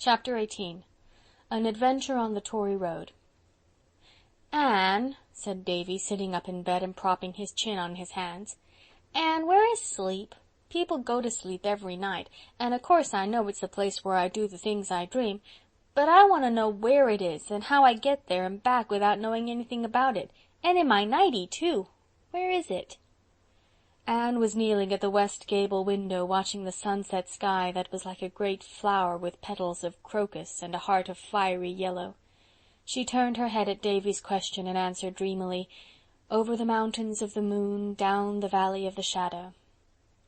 Chapter 18. An Adventure on the Tory Road. "Anne," said Davy, sitting up in bed and propping his chin on his hands. "Anne, where is sleep? People go to sleep every night, and of course I know it's the place where I do the things I dream, but I want to know where it is, and how I get there and back without knowing anything about it, and in my nightie, too. Where is it?" Anne was kneeling at the west gable window, watching the sunset sky that was like a great flower with petals of crocus and a heart of fiery yellow. She turned her head at Davy's question and answered dreamily, "Over the mountains of the moon, down the valley of the shadow."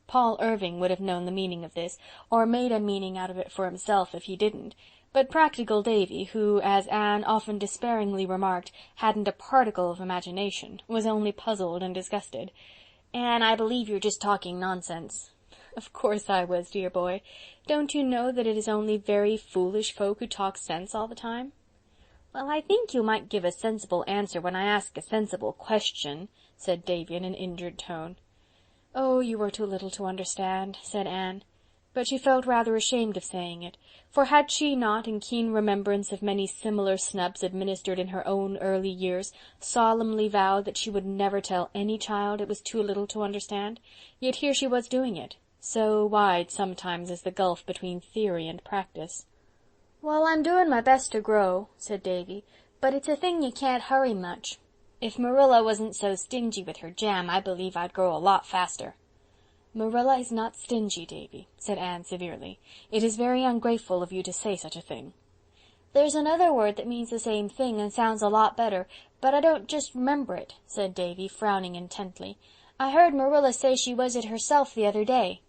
Paul Irving would have known the meaning of this, or made a meaning out of it for himself if he didn't, but practical Davy, who, as Anne often despairingly remarked, hadn't a particle of imagination, was only puzzled and disgusted. "Anne, I believe you're just talking nonsense." "Of course I was, dear boy. Don't you know that it is only very foolish folk who talk sense all the time?" "Well, I think you might give a sensible answer when I ask a sensible question," said Davy in an injured tone. "Oh, you are too little to understand," said Anne. But she felt rather ashamed of saying it, for had she not, in keen remembrance of many similar snubs administered in her own early years, solemnly vowed that she would never tell any child it was too little to understand? Yet here she was doing it. So wide sometimes is the gulf between theory and practice. "Well, I'm doing my best to grow," said Davy, "but it's a thing you can't hurry much. If Marilla wasn't so stingy with her jam, I believe I'd grow a lot faster." "Marilla is not stingy, Davy," said Anne severely. "It is very ungrateful of you to say such a thing." "There's another word that means the same thing and sounds a lot better, but I don't just remember it," said Davy, frowning intently. "I heard Marilla say she was it herself the other day."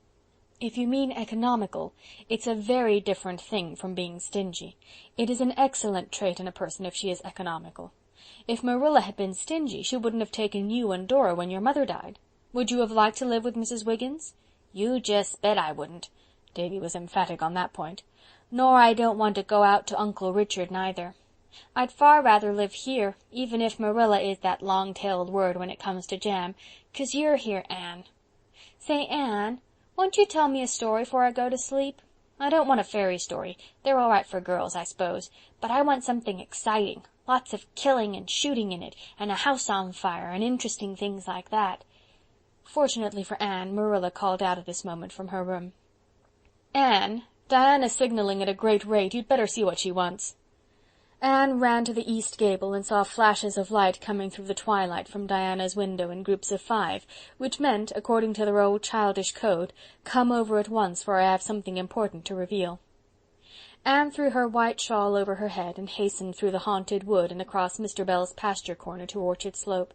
"If you mean economical, it's a very different thing from being stingy. It is an excellent trait in a person if she is economical. If Marilla had been stingy, she wouldn't have taken you and Dora when your mother died. Would you have liked to live with Mrs. Wiggins?" "You just bet I wouldn't." Davy was emphatic on that point. "Nor I don't want to go out to Uncle Richard neither. I'd far rather live here, even if Marilla is that long-tailed word when it comes to jam, 'cause you're here, Anne. Say, Anne, won't you tell me a story 'fore I go to sleep? I don't want a fairy story. They're all right for girls, I s'pose, but I want something exciting, lots of killing and shooting in it, and a house on fire, and interesting things like that." Fortunately for Anne, Marilla called out at this moment from her room. "Anne, Diana's signaling at a great rate. You'd better see what she wants." Anne ran to the east gable and saw flashes of light coming through the twilight from Diana's window in groups of 5, which meant, according to their old childish code, "Come over at once, for I have something important to reveal." Anne threw her white shawl over her head and hastened through the haunted wood and across Mr. Bell's pasture corner to Orchard Slope.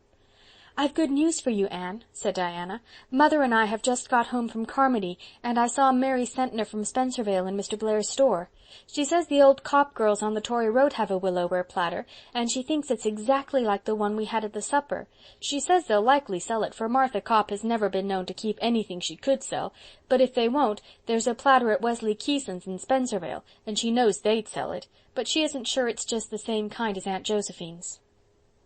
"I've good news for you, Anne," said Diana. "Mother and I have just got home from Carmody, and I saw Mary Sentner from Spencervale in Mr. Blair's store. She says the old Copp girls on the Tory Road have a willow-ware platter, and she thinks it's exactly like the one we had at the supper. She says they'll likely sell it, for Martha Copp has never been known to keep anything she could sell, but if they won't, there's a platter at Wesley Keeson's in Spencervale, and she knows they'd sell it, but she isn't sure it's just the same kind as Aunt Josephine's."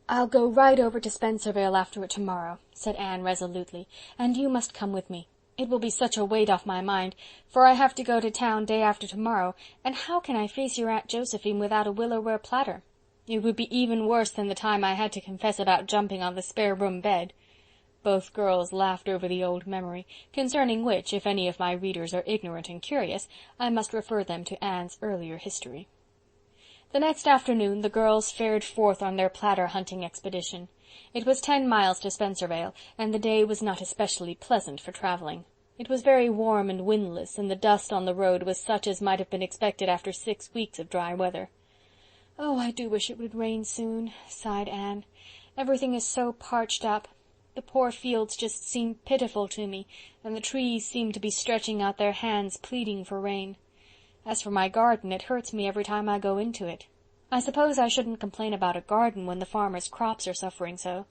"I'll go right over to Spencervale after it tomorrow," said Anne resolutely, "and you must come with me. It will be such a weight off my mind, for I have to go to town day after tomorrow, and how can I face your Aunt Josephine without a willow-ware platter? It would be even worse than the time I had to confess about jumping on the spare-room bed." Both girls laughed over the old memory, concerning which, if any of my readers are ignorant and curious, I must refer them to Anne's earlier history. The next afternoon the girls fared forth on their platter hunting expedition. It was 10 miles to Spencervale, and the day was not especially pleasant for traveling. It was very warm and windless, and the dust on the road was such as might have been expected after 6 weeks of dry weather. "Oh, I do wish it would rain soon," sighed Anne. "Everything is so parched up. The poor fields just seem pitiful to me, and the trees seem to be stretching out their hands pleading for rain. As for my garden, it hurts me every time I go into it. I suppose I shouldn't complain about a garden when the farmer's crops are suffering so.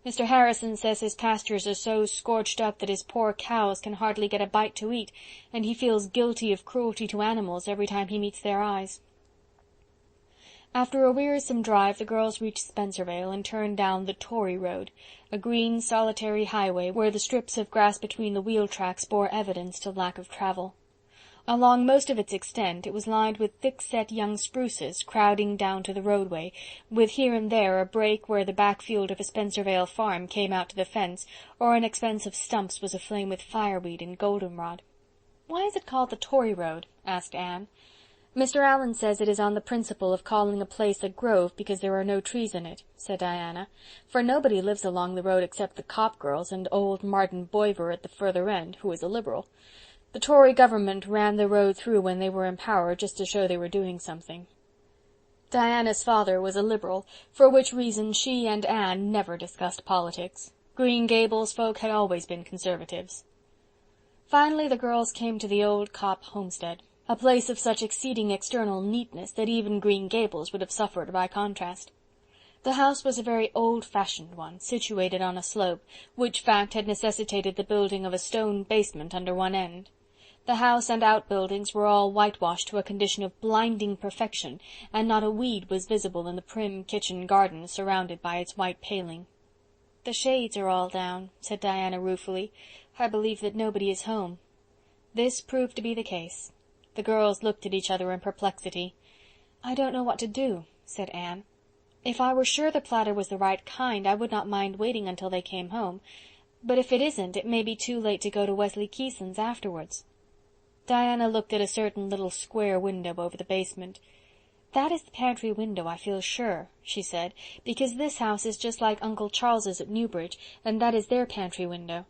Mr. Harrison says his pastures are so scorched up that his poor cows can hardly get a bite to eat, and he feels guilty of cruelty to animals every time he meets their eyes." After a wearisome drive the girls reached Spencervale and turned down the Tory Road, a green solitary highway where the strips of grass between the wheel tracks bore evidence to lack of travel. Along most of its extent it was lined with thick-set young spruces crowding down to the roadway, with here and there a break where the back field of a Spencervale farm came out to the fence, or an expanse of stumps was aflame with fireweed and goldenrod. "Why is it called the Tory road?" asked Anne. "Mr. Allen says it is on the principle of calling a place a grove because there are no trees in it," said Diana, "for nobody lives along the road except the Copp girls and old Martin Boyver at the further end, who is a Liberal. The Tory government ran the road through when they were in power just to show they were doing something." Diana's father was a Liberal, for which reason she and Anne never discussed politics. Green Gables folk had always been Conservatives. Finally the girls came to the old Copp homestead, a place of such exceeding external neatness that even Green Gables would have suffered by contrast. The house was a very old-fashioned one, situated on a slope, which fact had necessitated the building of a stone basement under one end. The house and outbuildings were all whitewashed to a condition of blinding perfection, and not a weed was visible in the prim kitchen garden surrounded by its white paling. "The shades are all down," said Diana ruefully. "I believe that nobody is home." This proved to be the case. The girls looked at each other in perplexity. "I don't know what to do," said Anne. "If I were sure the platter was the right kind, I would not mind waiting until they came home. But if it isn't, it may be too late to go to Wesley Keyson's afterwards." Diana looked at a certain little square window over the basement. "That is the pantry window, I feel sure," she said, "because this house is just like Uncle Charles's at Newbridge, and that is their pantry window.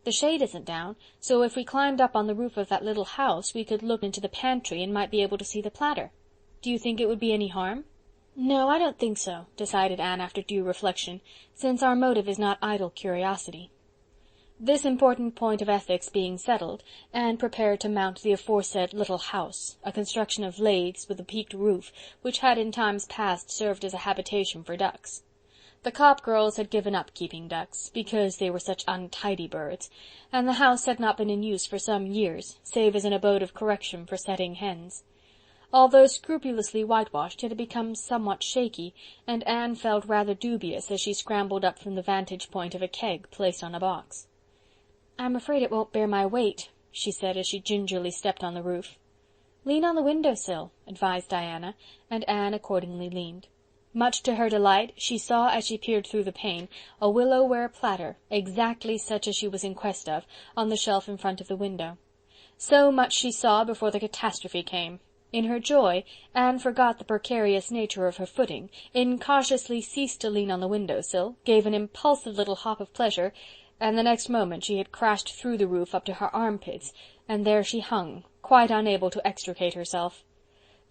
The shade isn't down, so if we climbed up on the roof of that little house we could look into the pantry and might be able to see the platter. Do you think it would be any harm?" "No, I don't think so," decided Anne after due reflection, "since our motive is not idle curiosity." This important point of ethics being settled, Anne prepared to mount the aforesaid little house, a construction of laths with a peaked roof, which had in times past served as a habitation for ducks. The Copp girls had given up keeping ducks, because they were such untidy birds, and the house had not been in use for some years, save as an abode of correction for setting hens. Although scrupulously whitewashed, it had become somewhat shaky, and Anne felt rather dubious as she scrambled up from the vantage point of a keg placed on a box. "I'm afraid it won't bear my weight," she said as she gingerly stepped on the roof. "Lean on the window-sill," advised Diana, and Anne accordingly leaned. Much to her delight, she saw as she peered through the pane a willow-ware platter, exactly such as she was in quest of, on the shelf in front of the window. So much she saw before the catastrophe came. In her joy, Anne forgot the precarious nature of her footing, incautiously ceased to lean on the window-sill, gave an impulsive little hop of pleasure, and the next moment she had crashed through the roof up to her armpits, and there she hung, quite unable to extricate herself.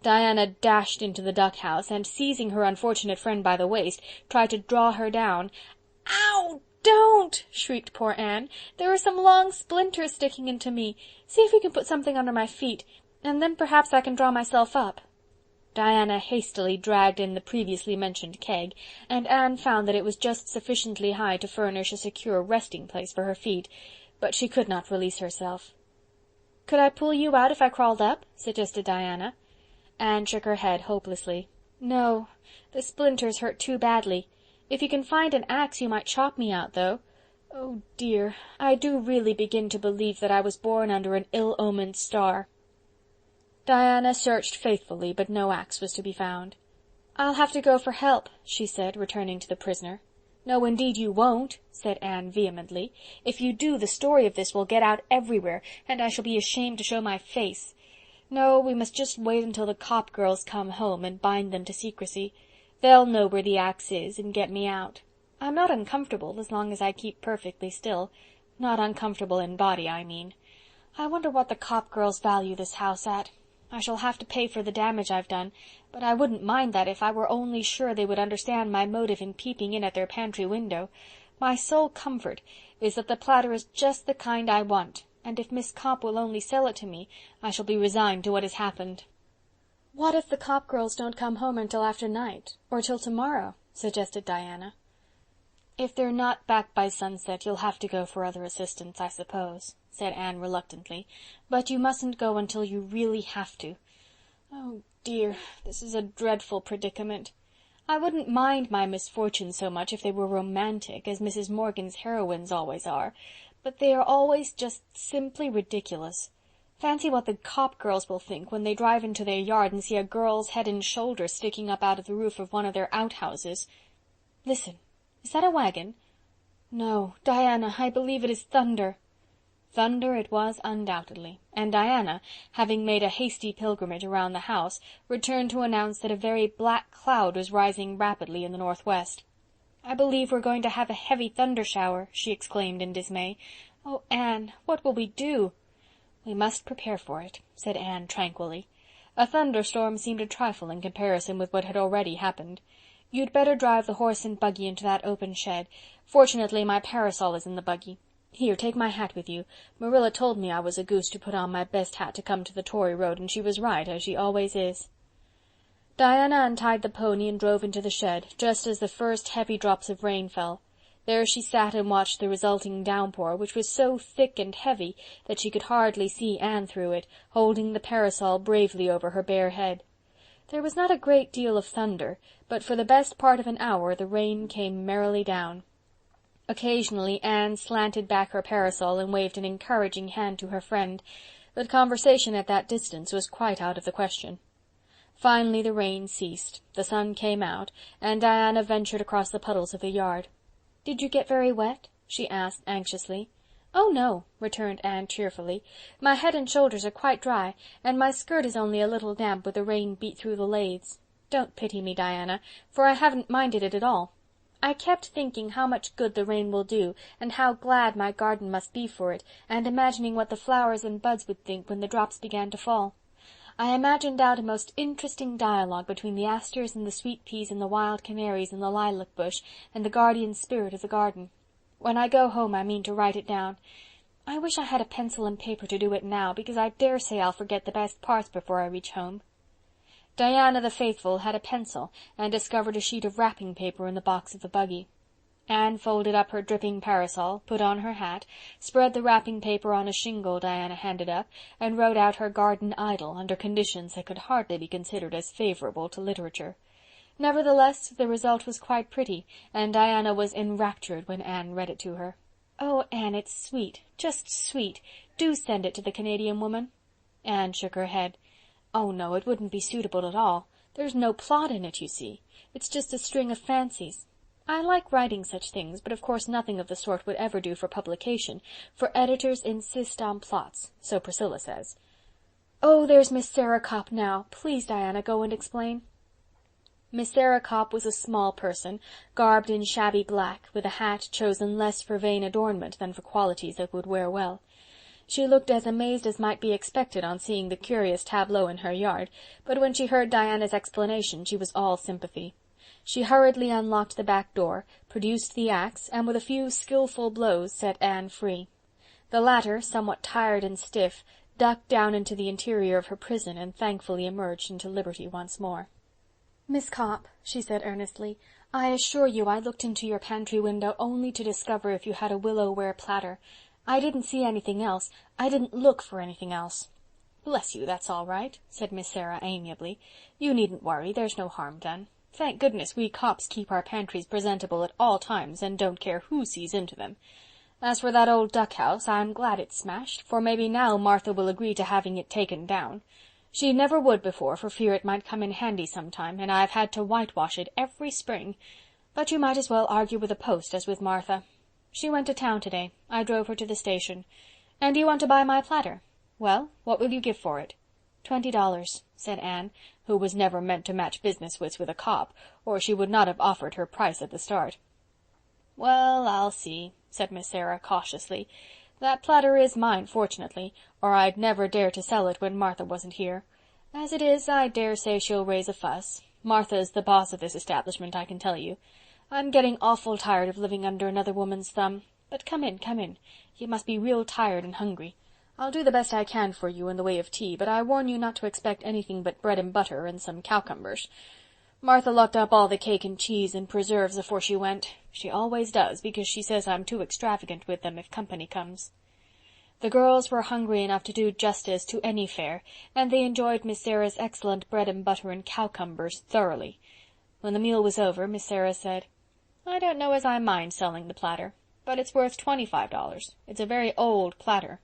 Diana dashed into the duck-house, and seizing her unfortunate friend by the waist, tried to draw her down. "Ow! Don't!" shrieked poor Anne. "There are some long splinters sticking into me. See if you can put something under my feet, and then perhaps I can draw myself up." Diana hastily dragged in the previously mentioned keg, and Anne found that it was just sufficiently high to furnish a secure resting place for her feet, but she could not release herself. "Could I pull you out if I crawled up?" suggested Diana. Anne shook her head hopelessly. "No, the splinters hurt too badly. If you can find an axe you might chop me out, though. Oh dear, I do really begin to believe that I was born under an ill-omened star." Diana searched faithfully, but no axe was to be found. "I'll have to go for help," she said, returning to the prisoner. "No, indeed you won't," said Anne vehemently. "If you do, the story of this will get out everywhere, and I shall be ashamed to show my face. No, we must just wait until the Copp girls come home and bind them to secrecy. They'll know where the axe is and get me out. I'm not uncomfortable as long as I keep perfectly still. Not uncomfortable in body, I mean. I wonder what the Copp girls value this house at. I shall have to pay for the damage I've done, but I wouldn't mind that if I were only sure they would understand my motive in peeping in at their pantry window. My sole comfort is that the platter is just the kind I want, and if Miss Copp will only sell it to me, I shall be resigned to what has happened." "What if the Copp girls don't come home until after night, or till tomorrow?" suggested Diana. "If they're not back by sunset, you'll have to go for other assistance, I suppose," said Anne reluctantly, "but you mustn't go until you really have to. Oh dear, this is a dreadful predicament. I wouldn't mind my misfortunes so much if they were romantic, as Mrs. Morgan's heroines always are, but they are always just simply ridiculous. Fancy what the Copp girls will think when they drive into their yard and see a girl's head and shoulders sticking up out of the roof of one of their outhouses. Listen, is that a wagon? No, Diana, I believe it is thunder." Thunder it was undoubtedly, and Diana, having made a hasty pilgrimage around the house, returned to announce that a very black cloud was rising rapidly in the northwest. "I believe we're going to have a heavy thunder shower," she exclaimed in dismay. "Oh, Anne, what will we do?" "We must prepare for it," said Anne tranquilly. A thunderstorm seemed a trifle in comparison with what had already happened. "You'd better drive the horse and buggy into that open shed. Fortunately, my parasol is in the buggy. Here, take my hat with you. Marilla told me I was a goose to put on my best hat to come to the Tory road, and she was right, as she always is." Diana untied the pony and drove into the shed, just as the first heavy drops of rain fell. There she sat and watched the resulting downpour, which was so thick and heavy that she could hardly see Anne through it, holding the parasol bravely over her bare head. There was not a great deal of thunder, but for the best part of an hour the rain came merrily down. Occasionally Anne slanted back her parasol and waved an encouraging hand to her friend, but conversation at that distance was quite out of the question. Finally the rain ceased, the sun came out, and Diana ventured across the puddles of the yard. "Did you get very wet?" she asked anxiously. "Oh, no," returned Anne cheerfully. "My head and shoulders are quite dry, and my skirt is only a little damp where the rain beat through the lathes. Don't pity me, Diana, for I haven't minded it at all. I kept thinking how much good the rain will do, and how glad my garden must be for it, and imagining what the flowers and buds would think when the drops began to fall. I imagined out a most interesting dialogue between the asters and the sweet peas and the wild canaries and the lilac bush and the guardian spirit of the garden. When I go home I mean to write it down. I wish I had a pencil and paper to do it now, because I dare say I'll forget the best parts before I reach home." Diana the faithful had a pencil and discovered a sheet of wrapping paper in the box of the buggy. Anne folded up her dripping parasol, put on her hat, spread the wrapping paper on a shingle Diana handed up, and wrote out her garden idyll under conditions that could hardly be considered as favourable to literature. Nevertheless, the result was quite pretty, and Diana was enraptured when Anne read it to her. "Oh, Anne, it's sweet, just sweet. Do send it to the Canadian woman." Anne shook her head. "Oh, no, it wouldn't be suitable at all. There's no plot in it, you see. It's just a string of fancies. I like writing such things, but of course nothing of the sort would ever do for publication, for editors insist on plots, so Priscilla says. Oh, there's Miss Sarah Copp now. Please, Diana, go and explain." Miss Sarah Copp was a small person, garbed in shabby black, with a hat chosen less for vain adornment than for qualities that would wear well. She looked as amazed as might be expected on seeing the curious tableau in her yard, but when she heard Diana's explanation she was all sympathy. She hurriedly unlocked the back door, produced the axe, and with a few skilful blows set Anne free. The latter, somewhat tired and stiff, ducked down into the interior of her prison and thankfully emerged into liberty once more. "Miss Copp," she said earnestly, "I assure you I looked into your pantry window only to discover if you had a willow-ware platter. I didn't see anything else. I didn't look for anything else." "Bless you, that's all right," said Miss Sarah amiably. "You needn't worry, there's no harm done. Thank goodness we Copps keep our pantries presentable at all times and don't care who sees into them. As for that old duck house, I'm glad it's smashed, for maybe now Martha will agree to having it taken down. She never would before, for fear it might come in handy sometime, and I've had to whitewash it every spring. But you might as well argue with a post as with Martha. She went to town today. I drove her to the station. And you want to buy my platter? Well, what will you give for it?" $20, said Anne, who was never meant to match business wits with a Copp, or she would not have offered her price at the start. "Well, I'll see," said Miss Sarah cautiously. "That platter is mine, fortunately, or I'd never dare to sell it when Martha wasn't here. As it is, I dare say she'll raise a fuss. Martha's the boss of this establishment, I can tell you. I'm getting awful tired of living under another woman's thumb. But come in, come in. You must be real tired and hungry. I'll do the best I can for you in the way of tea, but I warn you not to expect anything but bread and butter and some cowcumbers. Martha locked up all the cake and cheese and preserves afore she went. She always does, because she says I'm too extravagant with them if company comes." The girls were hungry enough to do justice to any fare, and they enjoyed Miss Sarah's excellent bread and butter and cowcumbers thoroughly. When the meal was over, Miss Sarah said, "I don't know as I mind selling the platter, but it's worth $25. It's a very old platter."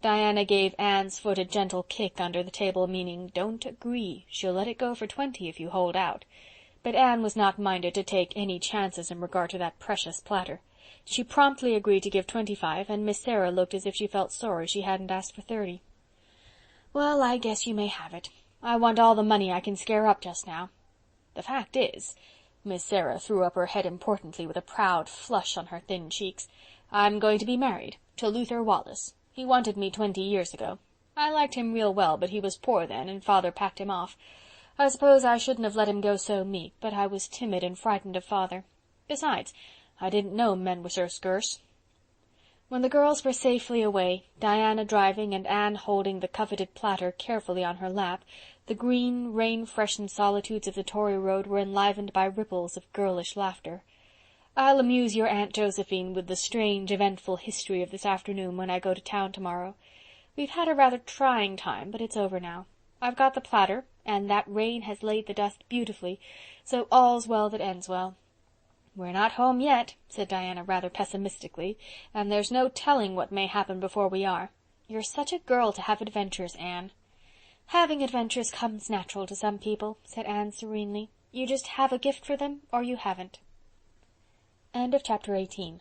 Diana gave Anne's foot a gentle kick under the table, meaning, "Don't agree. She'll let it go for 20 if you hold out." But Anne was not minded to take any chances in regard to that precious platter. She promptly agreed to give 25, and Miss Sarah looked as if she felt sorry she hadn't asked for 30. "Well, I guess you may have it. I want all the money I can scare up just now. The fact is," Miss Sarah threw up her head importantly with a proud flush on her thin cheeks, "I'm going to be married to Luther Wallace. He wanted me 20 years ago. I liked him real well, but he was poor then, and father packed him off. I suppose I shouldn't have let him go so meek, but I was timid and frightened of father. Besides, I didn't know men were so skurse." When the girls were safely away, Diana driving and Anne holding the coveted platter carefully on her lap, the green, rain-freshened solitudes of the Tory road were enlivened by ripples of girlish laughter. "I'll amuse your Aunt Josephine with the strange, eventful history of this afternoon when I go to town tomorrow. We've had a rather trying time, but it's over now. I've got the platter, and that rain has laid the dust beautifully, so all's well that ends well." "We're not home yet," said Diana rather pessimistically, "and there's no telling what may happen before we are. You're such a girl to have adventures, Anne." "Having adventures comes natural to some people," said Anne serenely. "You just have a gift for them, or you haven't." End of chapter 18.